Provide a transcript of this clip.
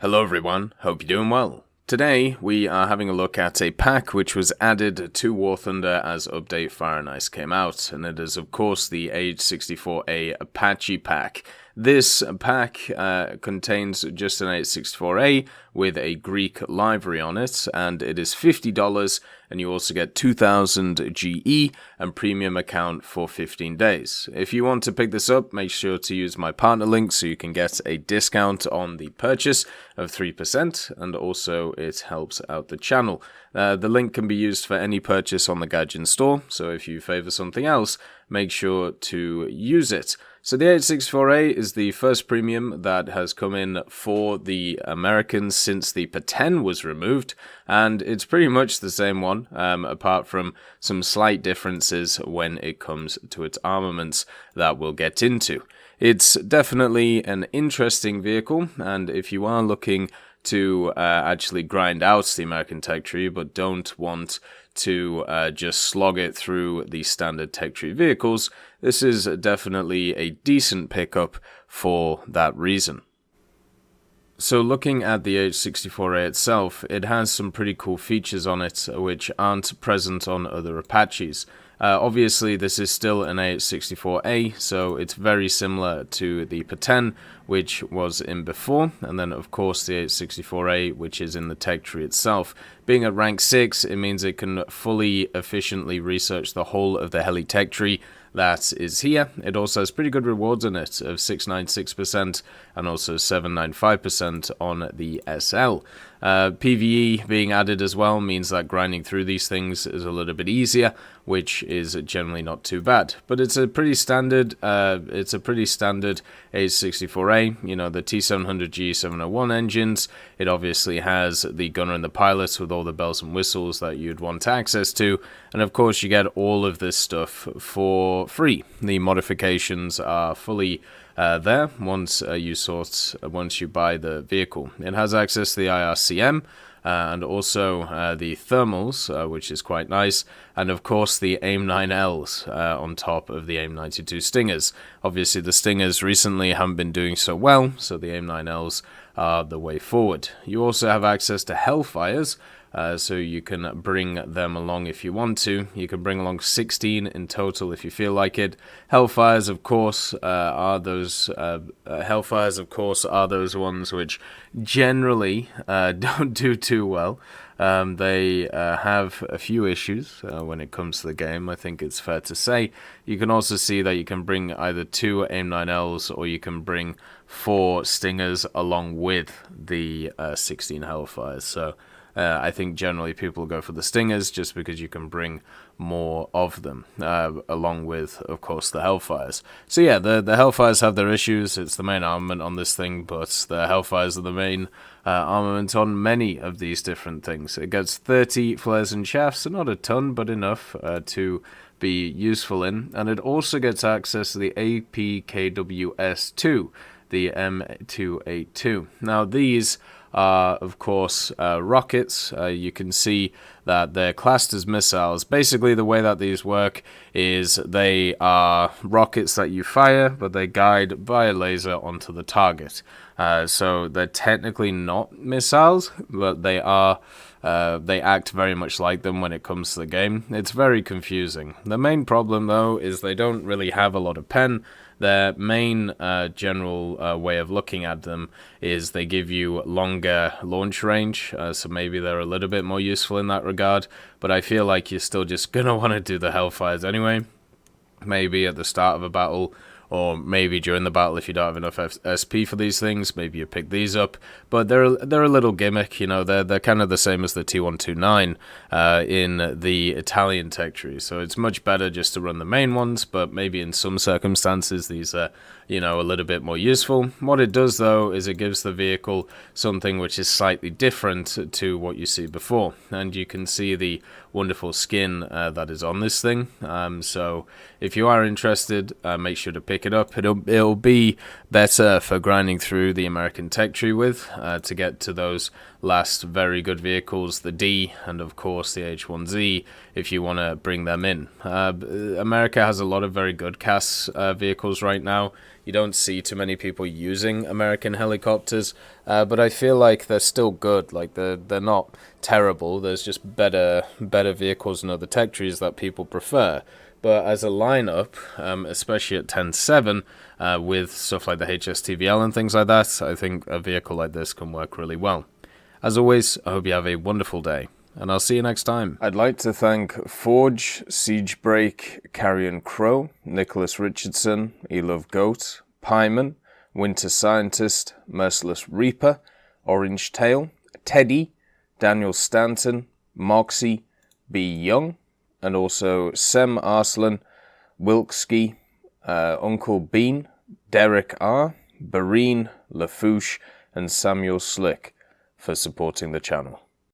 Hello everyone, hope you're doing well. Today we are having a look at a pack which was added to War Thunder as Update Fire and Ice came out, and it is of course the AH-64A Apache pack. This pack contains just an AH-64A with a Greek livery on it, and it is $50, and you also get 2000 GE and premium account for 15 days. If you want to pick this up, make sure to use my partner link so you can get a discount on the purchase of 3%, and also it helps out the channel. The link can be used for any purchase on the Gaijin store, so if you favor something else, make sure to use it. So the AH-64A is the first premium that has come in for the Americans since the P-10 was removed, and it's pretty much the same one, apart from some slight differences when it comes to its armaments that we'll get into. It's definitely an interesting vehicle, and if you are looking to actually grind out the American tech tree but don't want to just slog it through the standard tech tree vehicles, this is definitely a decent pickup for that reason. So looking at the AH-64A itself, it has some pretty cool features on it which aren't present on other Apaches. Obviously this is still an AH-64A, so it's very similar to the P-10 which was in before, and then of course the AH-64A which is in the tech tree itself. Being at rank 6, it means it can fully efficiently research the whole of the heli tech tree that is here. It also has pretty good rewards in it of 696% and also 795% on the SL. PvE being added as well means that grinding through these things is a little bit easier, which is generally not too bad. But it's a pretty standard AH-64A. You know, the T700G 701 engines. It obviously has the gunner and the pilot with all the bells and whistles that you'd want access to, and of course you get all of this stuff for free. The modifications are fully there once you buy the vehicle. It has access to the IRCM and also the thermals, which is quite nice, and of course the AIM-9Ls on top of the AIM-92 Stingers. Obviously the Stingers recently haven't been doing so well, so the AIM-9Ls are the way forward. You also have access to Hellfires, so you can bring them along if you want to. You can bring along 16 in total if you feel like it. Hellfires, of course, are those ones which generally don't do too well. They have a few issues when it comes to the game, I think it's fair to say. You can also see that you can bring either 2 AIM-9Ls or you can bring 4 Stingers along with the 16 Hellfires. So I think generally people go for the Stingers just because you can bring more of them, along with, of course, the Hellfires. So yeah, the Hellfires have their issues. It's the main armament on this thing, but the Hellfires are the main armament on many of these different things. It gets 30 flares and shafts, so not a ton, but enough to be useful in. And it also gets access to the APKWS-2, the M282. Now these are, of course, rockets. You can see that they're classed as missiles. Basically, the way that these work is they are rockets that you fire, but they guide via laser onto the target. So they're technically not missiles, but they are. They act very much like them when it comes to the game. It's very confusing. The main problem, though, is they don't really have a lot of pen. Their main general way of looking at them is they give you longer launch range, so maybe they're a little bit more useful in that regard, but I feel like you're still just going to want to do the Hellfires anyway. Maybe at the start of a battle, or maybe during the battle if you don't have enough SP for these things, maybe you pick these up. But they're a little gimmick, you know. They're kind of the same as the T129 in the Italian tech tree. So it's much better just to run the main ones, but maybe in some circumstances these are, you know, a little bit more useful. What it does though is it gives the vehicle something which is slightly different to what you see before, and you can see the wonderful skin that is on this thing. So if you are interested, make sure to pick shake it up. It'll be better for grinding through the American tech tree with to get to those last very good vehicles, the D and of course the H1Z, if you want to bring them in. America has a lot of very good CAS vehicles right now. You don't see too many people using American helicopters, but I feel like they're still good. Like they're not terrible. There's just better vehicles and other tech trees that people prefer. But as a lineup, especially at 10.7, with stuff like the HSTVL and things like that, I think a vehicle like this can work really well. As always, I hope you have a wonderful day, and I'll see you next time. I'd like to thank Forge, Siegebreak, Carrion Crow, Nicholas Richardson, Elove Goat, Pyman, Winter Scientist, Merciless Reaper, Orange Tail, Teddy, Daniel Stanton, Moxie, B. Young, and also Sem Arslan, Wilkski, Uncle Bean, Derek R., Bareen, Lafouche, and Samuel Slick for supporting the channel.